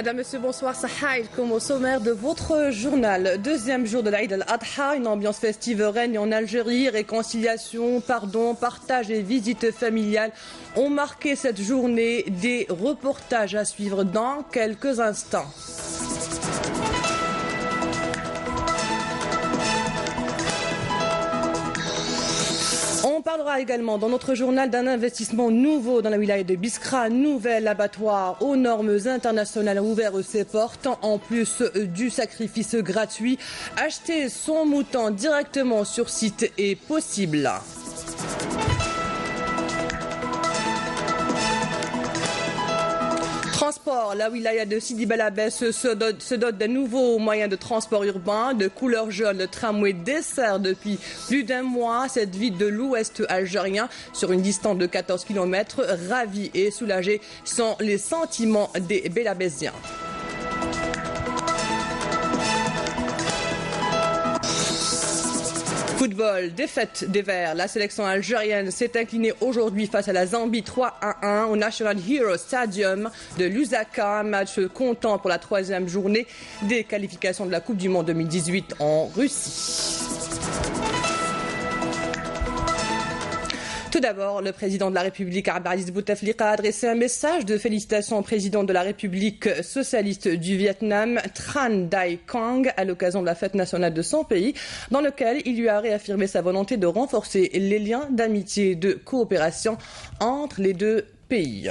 Madame, Monsieur, bonsoir. Sahaïd, comme au sommaire de votre journal. Deuxième jour de l'Aïd al-Adha, une ambiance festive règne en Algérie. Réconciliation, pardon, partage et visite familiale ont marqué cette journée. Des reportages à suivre dans quelques instants. On parlera également dans notre journal d'un investissement nouveau dans la wilaya de Biskra. Nouvel abattoir aux normes internationales a ouvert ses portes. En plus du sacrifice gratuit, acheter son mouton directement sur site est possible. Transport, la wilaya de Sidi Bel Abbès se dote d'un nouveau moyen de transport urbain de couleur jaune. Le tramway dessert depuis plus d'un mois cette ville de l'ouest algérien sur une distance de 14 km. Ravis et soulagés sont les sentiments des Bel Abbésiens. Football, défaite des Verts. La sélection algérienne s'est inclinée aujourd'hui face à la Zambie 3-1 au National Hero Stadium de Lusaka. Match comptant pour la troisième journée des qualifications de la Coupe du Monde 2018 en Russie. Tout d'abord, le président de la République, Abdelaziz Bouteflika, a adressé un message de félicitations au président de la République socialiste du Vietnam, Tran Dai Quang, à l'occasion de la fête nationale de son pays, dans lequel il lui a réaffirmé sa volonté de renforcer les liens d'amitié et de coopération entre les deux pays.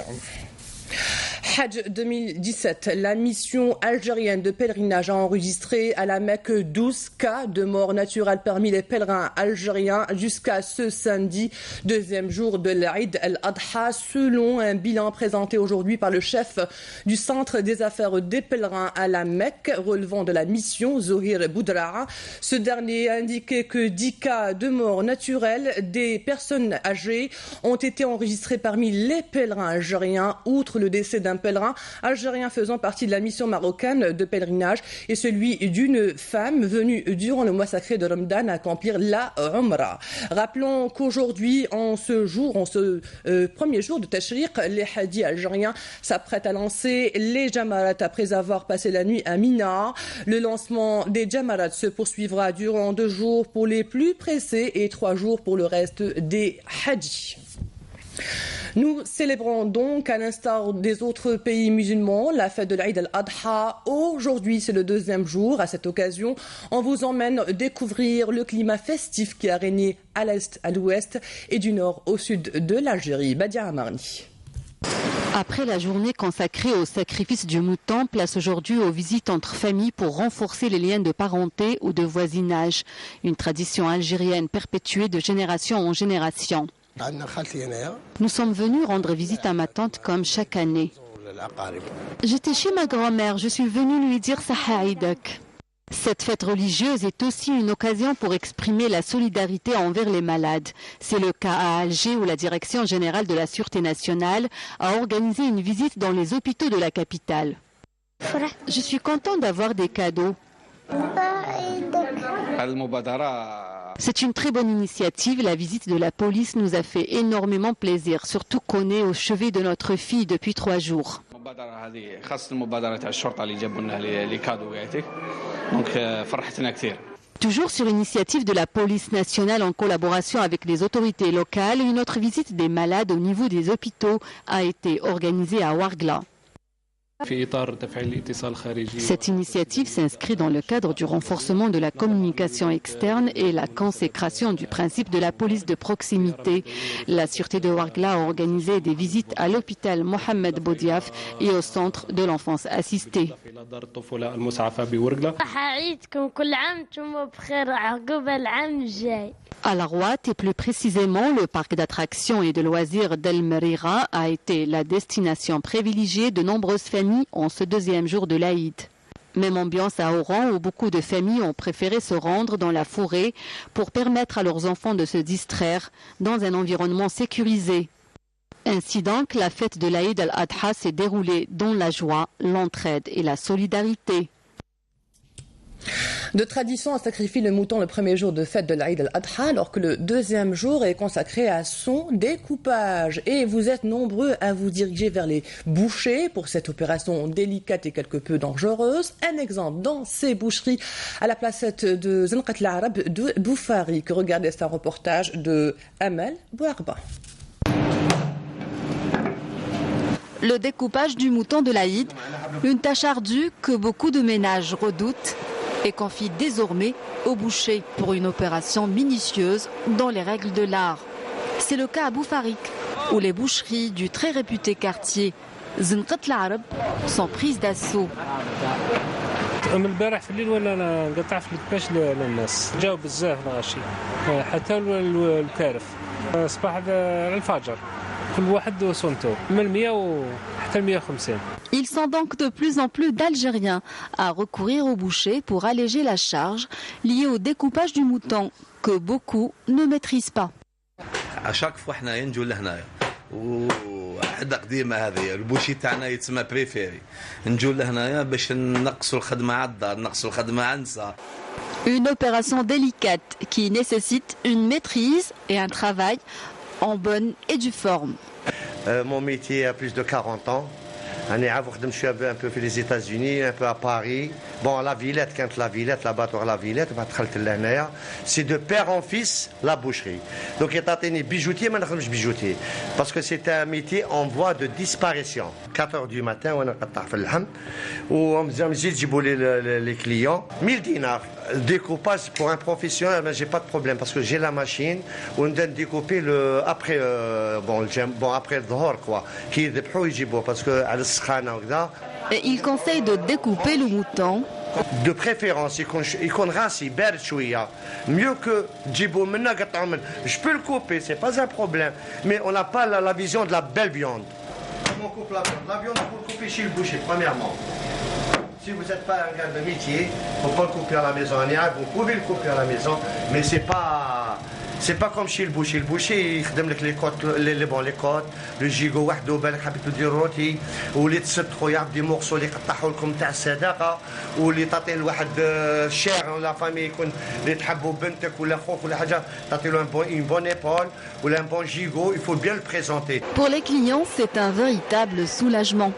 Hajj 2017, la mission algérienne de pèlerinage a enregistré à la Mecque 12 cas de mort naturelle parmi les pèlerins algériens jusqu'à ce samedi, deuxième jour de l'Aïd al-Adha, selon un bilan présenté aujourd'hui par le chef du centre des affaires des pèlerins à la Mecque, relevant de la mission, Zohir Boudra'a. Ce dernier a indiqué que 10 cas de mort naturelle des personnes âgées ont été enregistrés parmi les pèlerins algériens, outre le décès d'un pèlerin algérien faisant partie de la mission marocaine de pèlerinage et celui d'une femme venue durant le mois sacré de Ramadan accomplir la Umrah. Rappelons qu'aujourd'hui, en ce premier jour de Tashriq, les hadiths algériens s'apprêtent à lancer les Jamarat après avoir passé la nuit à Mina. Le lancement des Jamarat se poursuivra durant 2 jours pour les plus pressés et 3 jours pour le reste des hadiths. Nous célébrons donc, à l'instar des autres pays musulmans, la fête de l'Aïd al-Adha. Aujourd'hui, c'est le deuxième jour. À cette occasion, on vous emmène découvrir le climat festif qui a régné à l'est, à l'ouest et du nord au sud de l'Algérie. Badia Amarni. Après la journée consacrée au sacrifice du mouton, place aujourd'hui aux visites entre familles pour renforcer les liens de parenté ou de voisinage. Une tradition algérienne perpétuée de génération en génération. Nous sommes venus rendre visite à ma tante comme chaque année. J'étais chez ma grand-mère, je suis venue lui dire Sahaïdak. Cette fête religieuse est aussi une occasion pour exprimer la solidarité envers les malades. C'est le cas à Alger où la Direction générale de la Sûreté nationale a organisé une visite dans les hôpitaux de la capitale. Je suis content d'avoir des cadeaux. C'est une très bonne initiative. La visite de la police nous a fait énormément plaisir, surtout qu'on est au chevet de notre fille depuis 3 jours. Toujours sur initiative de la police nationale en collaboration avec les autorités locales, une autre visite des malades au niveau des hôpitaux a été organisée à Ouargla. Cette initiative s'inscrit dans le cadre du renforcement de la communication externe et la consécration du principe de la police de proximité. La Sûreté de Ouargla a organisé des visites à l'hôpital Mohamed Boudiaf et au centre de l'enfance assistée. À la Rouat et plus précisément le parc d'attractions et de loisirs d'El Merira a été la destination privilégiée de nombreuses familles en ce deuxième jour de l'Aïd. Même ambiance à Oran où beaucoup de familles ont préféré se rendre dans la forêt pour permettre à leurs enfants de se distraire dans un environnement sécurisé. Ainsi donc, la fête de l'Aïd al-Adha s'est déroulée dans la joie, l'entraide et la solidarité. De tradition, on sacrifie le mouton le premier jour de fête de l'Aïd al-Adha, alors que le deuxième jour est consacré à son découpage. Et vous êtes nombreux à vous diriger vers les bouchers pour cette opération délicate et quelque peu dangereuse. Un exemple dans ces boucheries à la placette de Zanqat al-Arab de Boufari, que regardez, c'est un reportage de Amal Bouarba. Le découpage du mouton de l'Aïd, une tâche ardue que beaucoup de ménages redoutent et confient désormais aux bouchers pour une opération minutieuse dans les règles de l'art. C'est le cas à Boufarik, où les boucheries du très réputé quartier Zanqat al-Arab sont prises d'assaut. البارح في الليل ولا نقطع في الكباش للناس جاوا بزاف الغاشي حتى الكارف صباح الفجر كل واحد وسنته من 100 حتى 150. Ils sont donc de plus en plus d'Algériens à recourir aux bouchers pour alléger la charge liée au découpage du mouton que beaucoup ne maîtrisent pas. À chaque fois حنايا نجوا لهنايا وحده قديمه هذه البوشي تاعنا يتسمى بريفيري نجوا لهنايا باش نقصوا الخدمه على الدار نقصوا الخدمه على النساء. Une opération délicate qui nécessite une maîtrise et un travail en bonne et due forme. Mon métier a plus de 40 ans. Je suis un peu fait les États-Unis, un peu à Paris. Bon, la Villette, quand la Villette, l'abattoir la Villette, c'est de père en fils la boucherie. Donc, il y a bijoutier, mais je suis bijoutier. Parce que c'est un métier en voie de disparition. 4 heures du matin, on me dit les clients. 1000 dinars. Découpage pour un professionnel, mais j'ai pas de problème parce que j'ai la machine. On donne découper après après le dhor quoi. Qui parce que Et il conseille de découper le mouton. De préférence, يكون راسي بارد شويه. Mieux que تجيبوا منا قطعوا منه. Je peux le couper, c'est pas un problème, mais on n'a pas la vision de la belle viande. Comment on coupe la viande? La viande, il faut le couper chez le boucher, premièrement. Si vous n'êtes pas un gars de métier, il ne faut pas le couper à la maison. Vous pouvez le couper à la maison, mais c'est pas comme chez le boucher. Le boucher, il donne les côtes, les côtes, le gigot, وحده بالك حبيتو دير روتي واللي تسطحوا يعرف دي مورسو اللي يقطعوا لكم تاع الصداقه واللي تعطي لواحد الشير ولا فامي يكون اللي تحبوا بنتك ولا خوك ولا حاجه تعطي له une bonne épaule ولا un bon gigot, il faut bien le présenter. Pour les clients, c'est un véritable soulagement.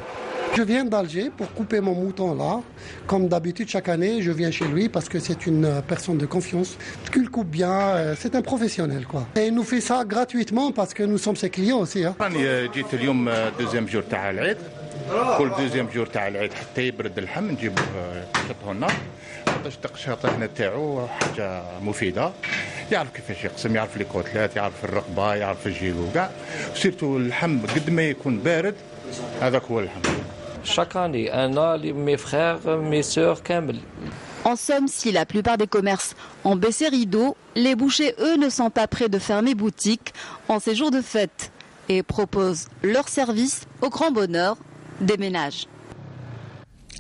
Je viens d'Alger pour couper mon mouton là. Comme d'habitude, chaque année, je viens chez lui parce que c'est une personne de confiance. Qu'il coupe bien, c'est un professionnel quoi. Et il nous fait ça gratuitement parce que nous sommes ses clients aussi. أنا جيت اليوم دوزيام جور تاع العيد. كل دوزيام جور تاع العيد حتى يبرد اللحم نجيبوه نشطوه النار. باش التقشاطه تاعو حاجة مفيدة. يعرف كيفاش يقسم، يعرف لي كوتلات، يعرف الرقبة، يعرف الجيجو كاع. سيرتو اللحم قد ما يكون بارد هذاك هو اللحم. Chaque année, mes frères, mes sœurs, Kamel. En somme, si la plupart des commerces ont baissé rideau, les bouchers, eux, ne sont pas prêts de fermer boutique en ces jours de fête et proposent leur service au grand bonheur des ménages.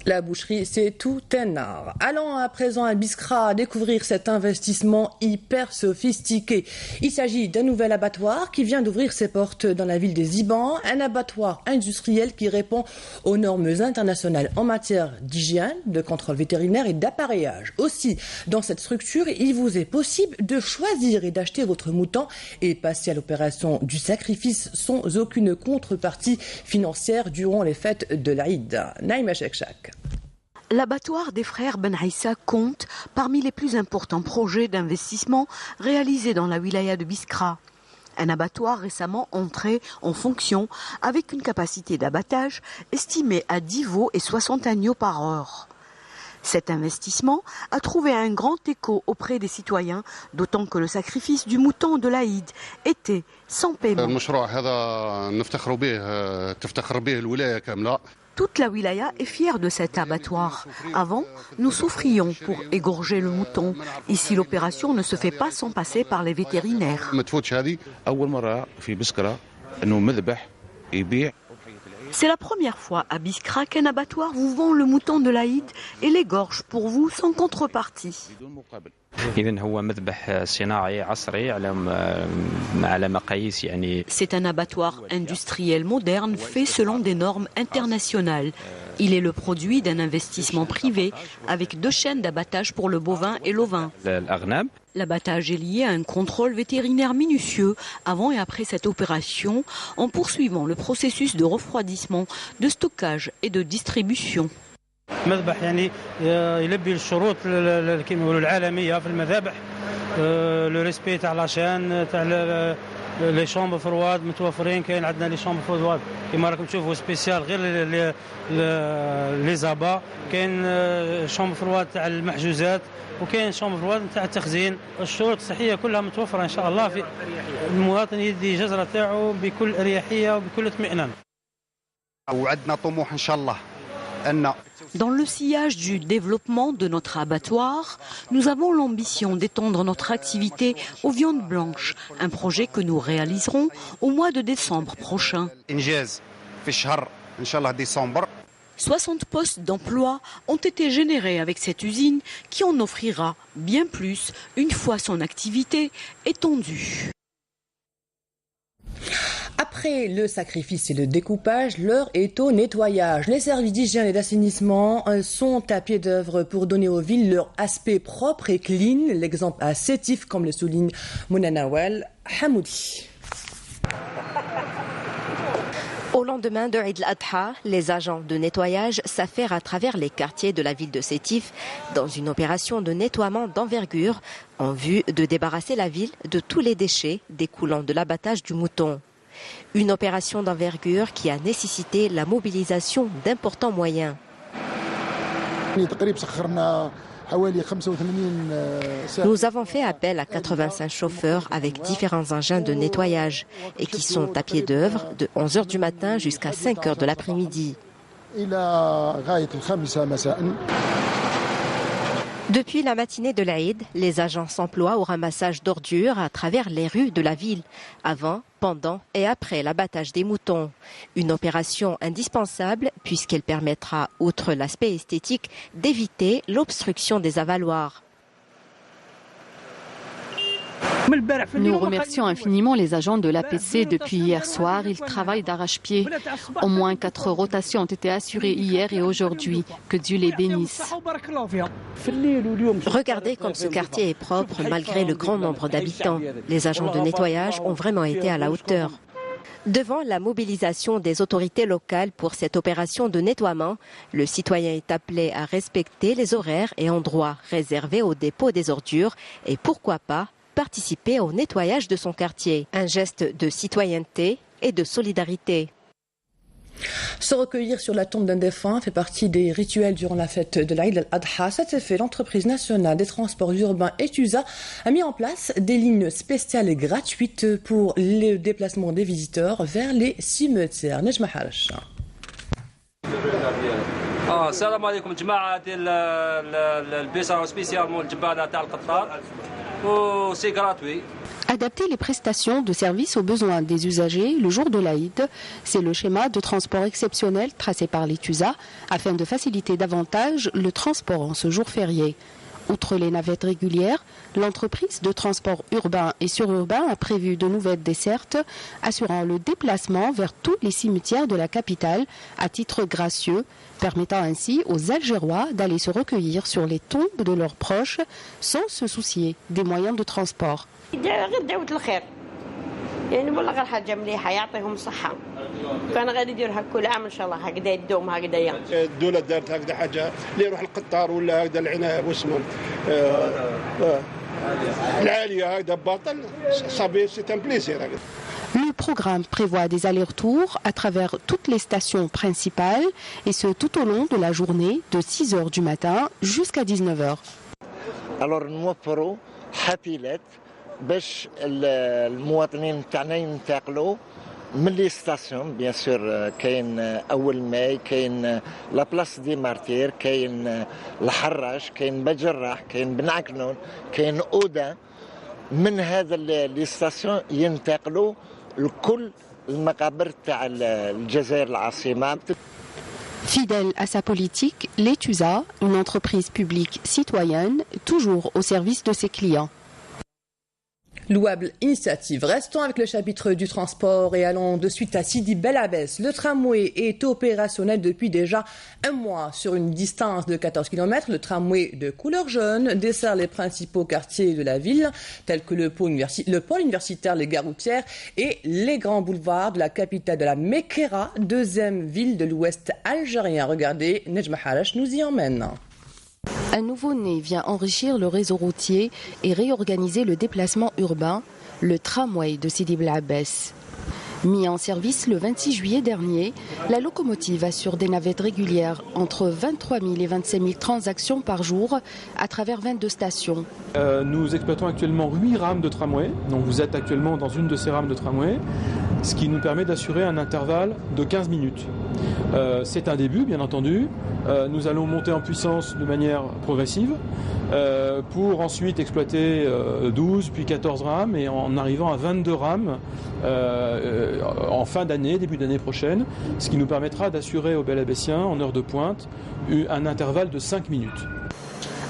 La boucherie, c'est tout un art. Allons à présent à Biskra découvrir cet investissement hyper sophistiqué. Il s'agit d'un nouvel abattoir qui vient d'ouvrir ses portes dans la ville des Ibans, un abattoir industriel qui répond aux normes internationales en matière d'hygiène, de contrôle vétérinaire et d'appareillage. Aussi, dans cette structure, il vous est possible de choisir et d'acheter votre mouton et passer à l'opération du sacrifice sans aucune contrepartie financière durant les fêtes de l'Aïd. Naïma Chekchak. L'abattoir des frères Ben Aïssa compte parmi les plus importants projets d'investissement réalisés dans la wilaya de Biskra. Un abattoir récemment entré en fonction avec une capacité d'abattage estimée à 10 veaux et 60 agneaux par heure. Cet investissement a trouvé un grand écho auprès des citoyens, d'autant que le sacrifice du mouton de l'Aïd était sans paiement. Toute la wilaya est fière de cet abattoir. Avant, nous souffrions pour égorger le mouton. Ici, l'opération ne se fait pas sans passer par les vétérinaires. C'est la première fois à Biskra qu'un abattoir vous vend le mouton de l'Aïd et l'égorge pour vous sans contrepartie. C'est un abattoir industriel moderne fait selon des normes internationales. Il est le produit d'un investissement privé avec 2 chaînes d'abattage pour le bovin et l'ovin. L'abattage est lié à un contrôle vétérinaire minutieux avant et après cette opération, en poursuivant le processus de refroidissement, de stockage et de distribution. المذبح يعني يلبي الشروط كما يقولوا العالميه في المذابح لو ريسبي تاع لاشان تاع لي شومبر فرواد متوفرين. كاين عندنا لي شومبر فرواد كما راكم تشوفوا سبيسيال غير لي زابا. كاين شومبر فرواد تاع المحجوزات وكاين شومبر فرواد تاع التخزين. الشروط الصحيه كلها متوفره ان شاء الله في المواطن يدي جزره تاعو بكل اريحيه وبكل اطمئنان. وعندنا طموح ان شاء الله ان Dans le sillage du développement de notre abattoir, nous avons l'ambition d'étendre notre activité aux viandes blanches, un projet que nous réaliserons au mois de décembre prochain. 60 postes d'emploi ont été générés avec cette usine qui en offrira bien plus une fois son activité étendue. Après le sacrifice et le découpage, l'heure est au nettoyage. Les services d'hygiène et d'assainissement sont à pied d'œuvre pour donner aux villes leur aspect propre et clean. L'exemple à Sétif, comme le souligne Mona Nawal Hamoudi. Au lendemain de Eid al-Adha, les agents de nettoyage s'affairent à travers les quartiers de la ville de Sétif dans une opération de nettoiement d'envergure en vue de débarrasser la ville de tous les déchets découlant de l'abattage du mouton. Une opération d'envergure qui a nécessité la mobilisation d'importants moyens. Nous avons fait appel à 85 chauffeurs avec différents engins de nettoyage et qui sont à pied d'œuvre de 11h du matin jusqu'à 5h de l'après-midi. Depuis la matinée de l'Aïd, les agents s'emploient au ramassage d'ordures à travers les rues de la ville, avant, pendant et après l'abattage des moutons. Une opération indispensable puisqu'elle permettra, outre l'aspect esthétique, d'éviter l'obstruction des avaloirs. Nous remercions infiniment les agents de l'APC depuis hier soir. Ils travaillent d'arrache-pied. Au moins 4 rotations ont été assurées hier et aujourd'hui. Que Dieu les bénisse. Regardez comme ce quartier est propre malgré le grand nombre d'habitants. Les agents de nettoyage ont vraiment été à la hauteur. Devant la mobilisation des autorités locales pour cette opération de nettoiement, le citoyen est appelé à respecter les horaires et endroits réservés au dépôt des ordures et pourquoi pas participer au nettoyage de son quartier. Un geste de citoyenneté et de solidarité. Se recueillir sur la tombe d'un défunt fait partie des rituels durant la fête de l'Aïd al-Adha. Cet effet, l'entreprise nationale des transports urbains ETUSA a mis en place des lignes spéciales et gratuites pour le déplacement des visiteurs vers les cimetières. Nejma Harash. السلام عليكم جماعه ديال البيسه سبيسيال مول الجبانه تاع القطار وسي غراتوي. Adapter les prestations de services aux besoins des usagers le jour de l'Aïd, c'est le schéma de transport exceptionnel tracé par l'ETUSA afin de faciliter davantage le transport en ce jour férié. Outre les navettes régulières, l'entreprise de transport urbain et sururbain a prévu de nouvelles dessertes assurant le déplacement vers tous les cimetières de la capitale à titre gracieux, permettant ainsi aux Algérois d'aller se recueillir sur les tombes de leurs proches sans se soucier des moyens de transport. يعني والله غير حاجه مليحه يعطيهم الصحه كان غادي يديروها كل عام ان شاء الله هكذا يدوم هكذايا الدوله دارت هكذا حاجه اللي يروح القطار ولا هكذا العناب واسمه العاليه هكذا باطل صافي سي ان بليسير. Le programme prévoit des allers-retours à travers toutes les stations principales et ce tout au long de la journée de 6h du matin jusqu'à 19h. Alors نوفروا حافلات باش المواطنين تاعنا ينتقلوا من لي ستاسيون بيان سور. كاين اول ماي، كاين لا بلاص دي مارتير، كاين الحراش، كاين بجراح، كاين بن عكنون، كاين اودا. من هذا لي ستاسيون ينتقلوا الكل المقابر تاع الجزائر العاصمة. Fidèle à sa politique, l'Etusa, une entreprise publique citoyenne, toujours au service de ses clients. Louable initiative. Restons avec le chapitre du transport et allons de suite à Sidi Bel Abbès. Le tramway est opérationnel depuis déjà un mois. Sur une distance de 14 km, le tramway de couleur jaune dessert les principaux quartiers de la ville, tels que le pôle universitaire, les gares routières et les grands boulevards de la capitale de la Mekera, deuxième ville de l'ouest algérien. Regardez, Nejma Harash nous y emmène. Un nouveau-né vient enrichir le réseau routier et réorganiser le déplacement urbain, le tramway de Sidi Bel Abbès. Mis en service le 26 juillet dernier, la locomotive assure des navettes régulières entre 23 000 et 25 000 transactions par jour à travers 22 stations. Nous exploitons actuellement 8 rames de tramway, donc vous êtes actuellement dans une de ces rames de tramway, ce qui nous permet d'assurer un intervalle de 15 minutes. C'est un début, bien entendu. Nous allons monter en puissance de manière progressive pour ensuite exploiter 12 puis 14 rames et en arrivant à 22 rames en fin d'année, début d'année prochaine, ce qui nous permettra d'assurer aux Bel Abbésiens en heure de pointe un intervalle de 5 minutes.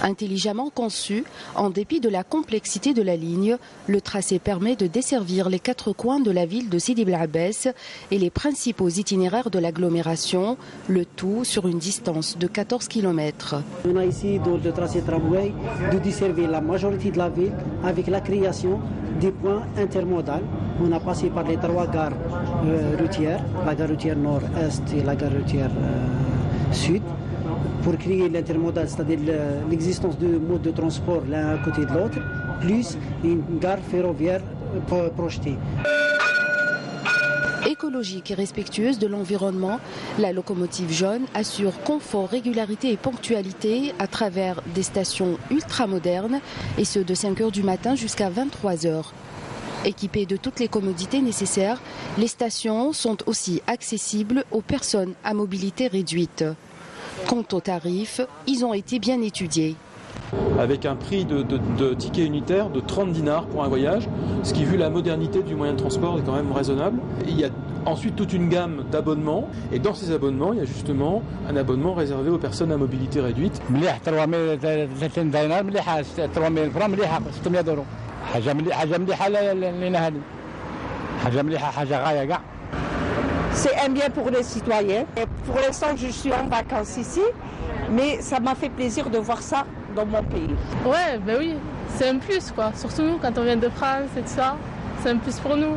Intelligemment conçu, en dépit de la complexité de la ligne, le tracé permet de desservir les 4 coins de la ville de Sidi Bel Abbès et les principaux itinéraires de l'agglomération, le tout sur une distance de 14 km. On a ici dans le tracé tramway de desservir la majorité de la ville avec la création des points intermodaux. On a passé par les 3 gares routières, la gare routière nord-est et la gare routière sud, pour créer l'intermodal, c'est-à-dire l'existence de modes de transport l'un à côté de l'autre, plus une gare ferroviaire projetée. Écologique et respectueuse de l'environnement, la locomotive jaune assure confort, régularité et ponctualité à travers des stations ultramodernes, et ce de 5 h du matin jusqu'à 23 h. Équipées de toutes les commodités nécessaires, les stations sont aussi accessibles aux personnes à mobilité réduite. Quant aux tarifs, ils ont été bien étudiés. Avec un prix de ticket unitaire de 30 dinars pour un voyage, ce qui, vu la modernité du moyen de transport, est quand même raisonnable. Il y a ensuite toute une gamme d'abonnements, et dans ces abonnements, il y a justement un abonnement réservé aux personnes à mobilité réduite. C'est un bien pour les citoyens. Et pour l'instant, je suis en vacances ici, mais ça m'a fait plaisir de voir ça dans mon pays. Ouais, ben oui, c'est un plus quoi. Surtout quand on vient de France et tout ça, c'est un plus pour nous.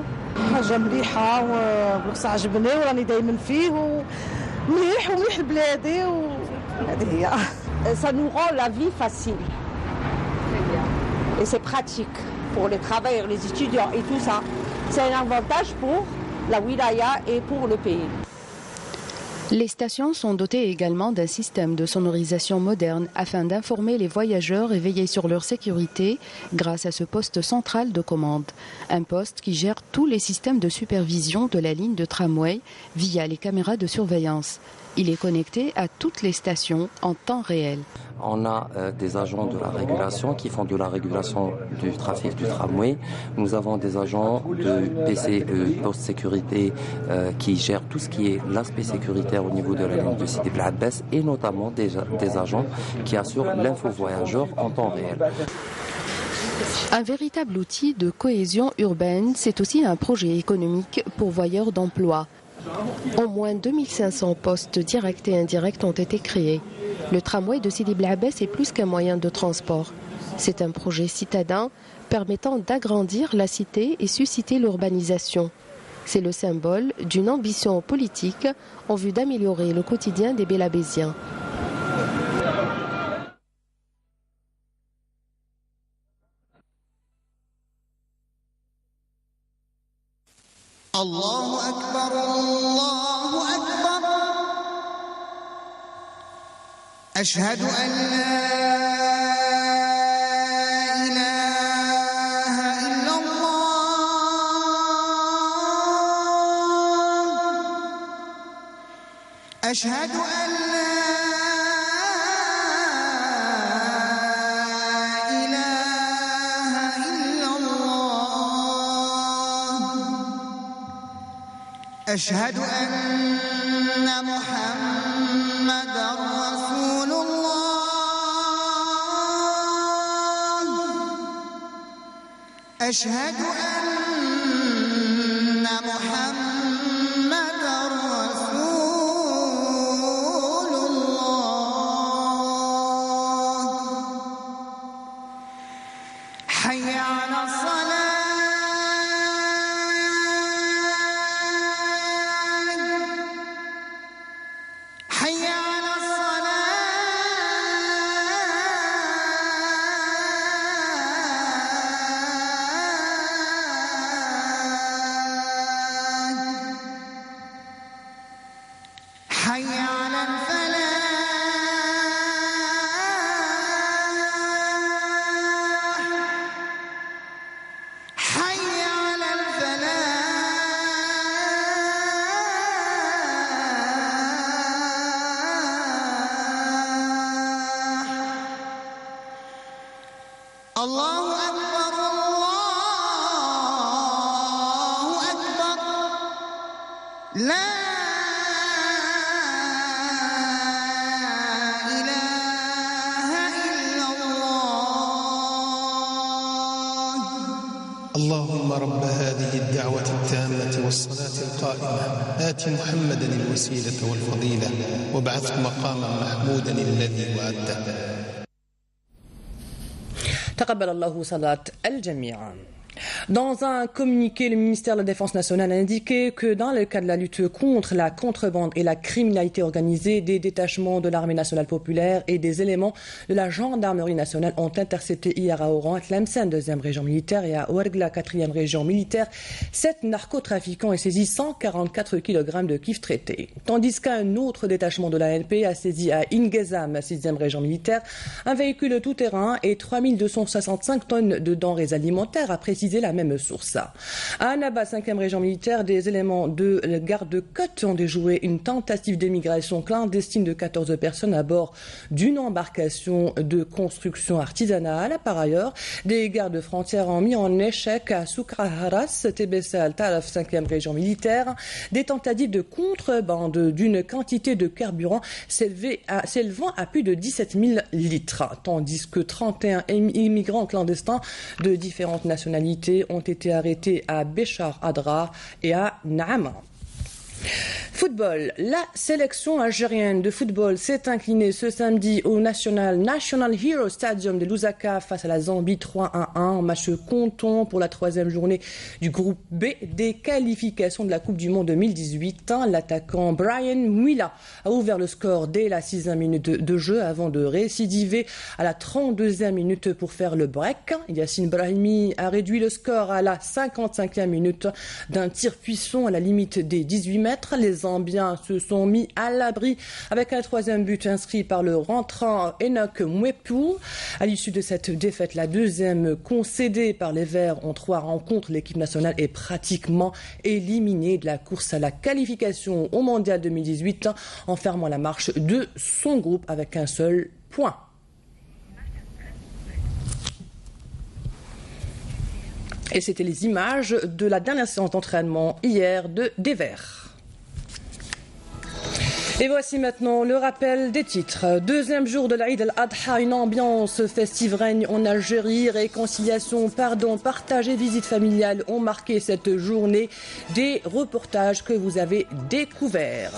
حاجة مليحة وبقص عجبني وراني دايما فيه ومليح ومليح لبلادي وهذه هي. Ça nous rend la vie facile. Et c'est pratique pour les travailleurs, les étudiants et tout ça. C'est un avantage pour la wilaya et pour le pays. Les stations sont dotées également d'un système de sonorisation moderne afin d'informer les voyageurs et veiller sur leur sécurité grâce à ce poste central de commande. Un poste qui gère tous les systèmes de supervision de la ligne de tramway via les caméras de surveillance. Il est connecté à toutes les stations en temps réel. On a des agents de la régulation qui font de la régulation du trafic du tramway. Nous avons des agents de PCE, poste sécurité, qui gèrent tout ce qui est l'aspect sécuritaire au niveau de la ligne de Sidi Bel Abbès, et notamment des agents qui assurent l'info voyageur en temps réel. Un véritable outil de cohésion urbaine, c'est aussi un projet économique pourvoyeur d'emplois. Au moins 2500 postes directs et indirects ont été créés. Le tramway de Sidi Bel Abbès est plus qu'un moyen de transport. C'est un projet citadin permettant d'agrandir la cité et susciter l'urbanisation. C'est le symbole d'une ambition politique en vue d'améliorer le quotidien des Bel Abbésiens. الله أكبر الله أكبر أشهد أن لا إله إلا الله أشهد أن لا إله إلا الله أشهد أن محمدا رسول الله أشهد أن محمدا رسول الله حي على الصلاة حي على الصلاة حي على الفلاح حي على الفلاح الله أكبر الله أكبر لا إله إلا الله اللهم رب هذه الدعوة التامة والصلاة القائمة آت محمدا الوسيلة والفضيلة وابعثه مقاما محمودا الذي وعدته. تقبل الله صلاة الجميع. Dans un communiqué, le ministère de la Défense nationale a indiqué que dans le cadre de la lutte contre la contrebande et la criminalité organisée, des détachements de l'armée nationale populaire et des éléments de la gendarmerie nationale ont intercepté hier à Oran, Tlemcen, 2e région militaire, et à Ouargla, 4e région militaire, 7 narcotrafiquants et saisi 144 kg de kif traités. Tandis qu'un autre détachement de l'ANP a saisi à Ingezam, 6e région militaire, un véhicule tout-terrain et 3265 tonnes de denrées alimentaires, a précisé la même source. À Annaba, 5e région militaire, des éléments de garde-côte ont déjoué une tentative d'émigration clandestine de 14 personnes à bord d'une embarcation de construction artisanale. Par ailleurs, des gardes frontières ont mis en échec à Soukra Haras, TBC Al-Taraf, 5e région militaire, des tentatives de contrebande d'une quantité de carburant s'élevant à plus de 17 000 litres, tandis que 31 immigrants clandestins de différentes nationalités ont été arrêtés à Béchar Adra et à Naama. Football. La sélection algérienne de football s'est inclinée ce samedi au National Hero Stadium de Lusaka face à la Zambie 3-1, match comptant pour la 3e journée du groupe B des qualifications de la Coupe du Monde 2018. L'attaquant Brian Mwila a ouvert le score dès la 6e minute de jeu avant de récidiver à la 32e minute pour faire le break. Yassine Brahimi a réduit le score à la 55e minute d'un tir puissant à la limite des 18 mètres. Les Zambiens se sont mis à l'abri avec un 3e but inscrit par le rentrant Enoch Mwepu. À l'issue de cette défaite, la 2e concédée par les Verts en 3 rencontres, l'équipe nationale est pratiquement éliminée de la course à la qualification au Mondial 2018 en fermant la marche de son groupe avec un seul point. Et c'était les images de la dernière séance d'entraînement hier des Verts. Et voici maintenant le rappel des titres. 2e jour de l'Aïd al-Adha, une ambiance festive règne en Algérie. Réconciliation, pardon, partage et visite familiale ont marqué cette journée. Des reportages que vous avez découverts.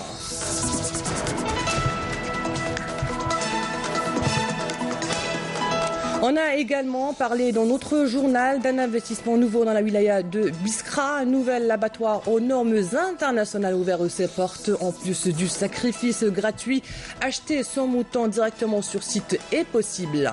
On a également parlé dans notre journal d'un investissement nouveau dans la wilaya de Biskra. Un nouvel abattoir aux normes internationales ouvert ses portes. En plus du sacrifice gratuit, acheter son mouton directement sur site est possible.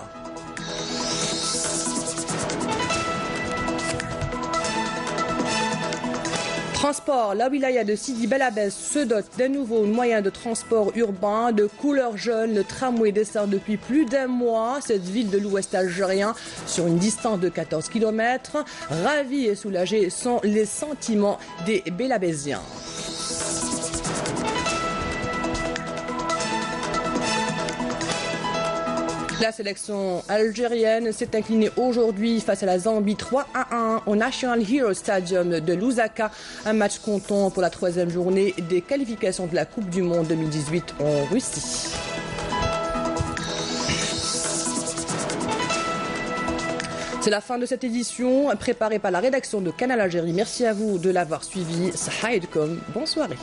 Transport, la wilaya de Sidi Bel Abbès se dote d'un nouveau moyen de transport urbain de couleur jaune. Le tramway dessert depuis plus d'un mois cette ville de l'ouest algérien sur une distance de 14 km. Ravis et soulagés sont les sentiments des Belabésiens. La sélection algérienne s'est inclinée aujourd'hui face à la Zambie 3-1 au National Hero Stadium de Lusaka. Un match comptant pour la 3e journée des qualifications de la Coupe du Monde 2018 en Russie. C'est la fin de cette édition préparée par la rédaction de Canal Algérie. Merci à vous de l'avoir suivi. Sahaïdkom, bonne soirée.